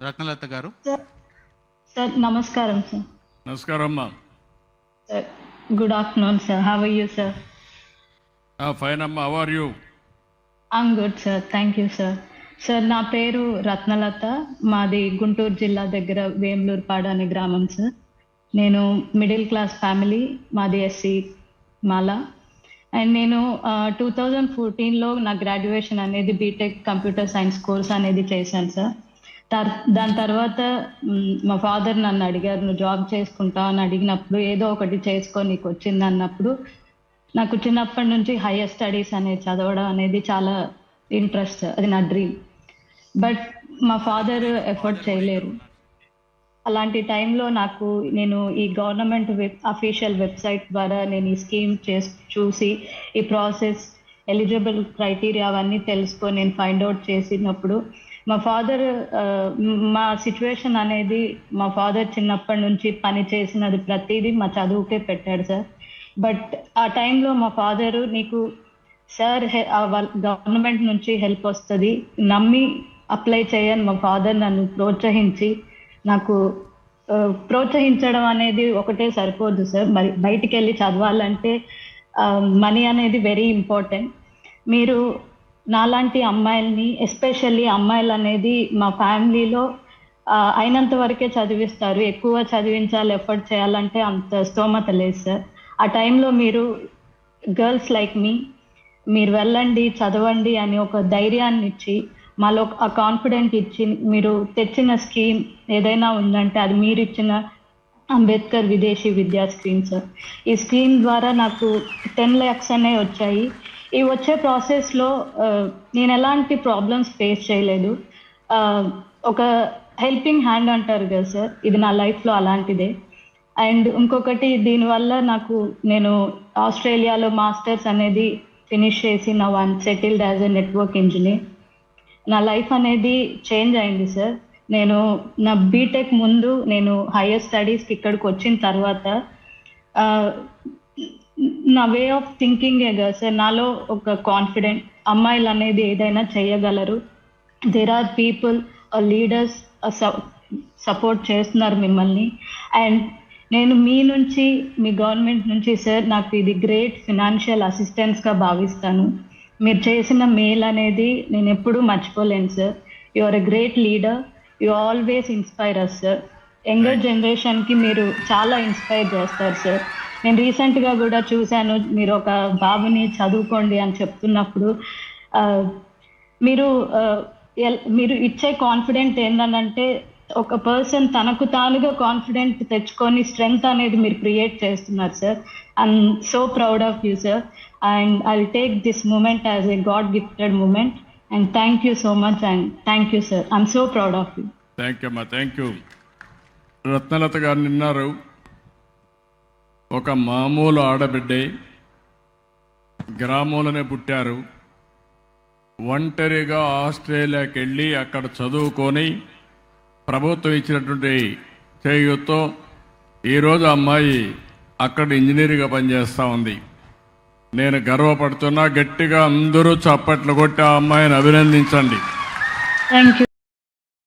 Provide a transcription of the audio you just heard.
రత్నలత గారు. సార్ నమస్కారం సార్. నమస్కారం అమ్మా. Sir good afternoon sir. How are you sir? Fine అమ్మా. How are you? I'm good sir, thank you sir. సార్ నా పేరు రత్నలత, మాది గుంటూరు జిల్లా దగ్గర వేములూరుపాడు అనే గ్రామం సార్. నేను మిడిల్ క్లాస్ ఫ్యామిలీ, మాది ఎస్సీ మాల. అండ్ నేను 2014లో నా గ్రాడ్యుయేషన్ అనేది బీటెక్ కంప్యూటర్ సైన్స్ కోర్స్ అనేది చేశాను సార్. దాని తర్వాత మా ఫాదర్ నన్ను అడిగారు, నువ్వు జాబ్ చేసుకుంటావు అని అడిగినప్పుడు, ఏదో ఒకటి చేసుకో నీకు వచ్చింది అన్నప్పుడు, నాకు చిన్నప్పటి నుంచి హైయర్ స్టడీస్ అనేది చదవడం అనేది చాలా ఇంట్రెస్ట్, అది నా డ్రీమ్. బట్ మా ఫాదర్ ఎఫర్ట్ చేయలేరు. అలాంటి టైంలో నేను ఈ గవర్నమెంట్ అఫీషియల్ వెబ్సైట్ ద్వారా నేను ఈ స్కీమ్ చూసి ఈ ప్రాసెస్, ఎలిజిబుల్ క్రైటీరియా అవన్నీ తెలుసుకొని నేను ఫైండ్ అవుట్ చేసినప్పుడు, మా ఫాదర్ మా సిచ్యువేషన్ అనేది, మా ఫాదర్ చిన్నప్పటి నుంచి పని చేసినది ప్రతిదీ మా చదువుకే పెట్టాడు సార్. బట్ ఆ టైంలో మా ఫాదరు, నీకు సార్ గవర్నమెంట్ నుంచి హెల్ప్ వస్తుంది, నమ్మి అప్లై చేయని మా ఫాదర్ నన్ను ప్రోత్సహించి, నాకు ప్రోత్సహించడం అనేది ఒకటే సరిపోదు సార్, మరి బయటికి వెళ్ళి చదవాలంటే మనీ అనేది వెరీ ఇంపార్టెంట్. మీరు నాలాంటి అమ్మాయిల్ని, ఎస్పెషల్లీ అమ్మాయిలు అనేది మా ఫ్యామిలీలో అయినంత వరకే చదివిస్తారు, ఎక్కువ చదివించాలి, ఎఫర్ట్ చేయాలంటే అంత స్తోమత లేదు సార్. ఆ టైంలో మీరు గర్ల్స్ లైక్ మీ, మీరు వెళ్ళండి చదవండి అని ఒక ధైర్యాన్ని ఇచ్చి, మాలో ఆ కాన్ఫిడెంట్ ఇచ్చి, మీరు తెచ్చిన స్కీమ్ ఏదైనా ఉందంటే అది మీరు ఇచ్చిన అంబేద్కర్ విదేశీ విద్యా స్కీమ్ సార్. ఈ స్కీమ్ ద్వారా నాకు 10 lakhs అనే వచ్చాయి. ఈ వచ్చే ప్రాసెస్లో నేను ఎలాంటి ప్రాబ్లమ్స్ ఫేస్ చేయలేదు. ఒక హెల్పింగ్ హ్యాండ్ అంటారు కదా సార్, ఇది నా లైఫ్లో అలాంటిదే. అండ్ ఇంకొకటి, దీనివల్ల నేను ఆస్ట్రేలియాలో మాస్టర్స్ అనేది ఫినిష్ చేసి నా settled as a network engineer. నా లైఫ్ అనేది చేంజ్ అయింది సార్. నేను నా బీటెక్ ముందు, నేను హైయర్ స్టడీస్కి ఇక్కడికి వచ్చిన తర్వాత నా వే ఆఫ్ థింకింగే కదా సార్, నాలో ఒక కాన్ఫిడెంట్, అమ్మాయిలు అనేది ఏదైనా చేయగలరు, there are people, leaders support చేస్తున్నారు మిమ్మల్ని. అండ్ నేను మీ గవర్నమెంట్ నుంచి సార్, నాకు ఇది గ్రేట్ ఫినాన్షియల్ అసిస్టెన్స్గా భావిస్తాను. మీరు చేసిన మేల్ అనేది నేను ఎప్పుడూ మర్చిపోలేను sir. You are a great leader, you always inspire us sir. Younger జనరేషన్కి మీరు చాలా ఇన్స్పైర్ చేస్తారు సార్. నేను రీసెంట్గా కూడా చూశాను, మీరు ఒక బాబుని చదువుకోండి అని చెప్తున్నప్పుడు మీరు ఇచ్చే కాన్ఫిడెంట్ ఏంటంటే, ఒక పర్సన్ తనకు తానుగా కాన్ఫిడెంట్ తెచ్చుకొని స్ట్రెంగ్త్ అనేది మీరు క్రియేట్ చేస్తున్నారు sir. I'm so proud of you sir. And I will take this moment as a god gifted moment. And thank you so much. And thank you sir. I'm so proud of you. Thank you అమ్మా, thank you. Ratnalatha garu నిన్నారు, ఒక మామూలు ఆడబిడ్డే, గ్రామంలోనే పుట్టారు, ఒంటరిగా ఆస్ట్రేలియాకి వెళ్ళి అక్కడ చదువుకొని ప్రభుత్వం ఇచ్చినటువంటి చేయూతో ఈరోజు అమ్మాయి అక్కడ ఇంజనీర్గా పనిచేస్తూ ఉంది. నేను గర్వపడుతున్నా. గట్టిగా అందరూ చప్పట్లు కొట్టి ఆ అమ్మాయిని అభినందించండి. Thank you.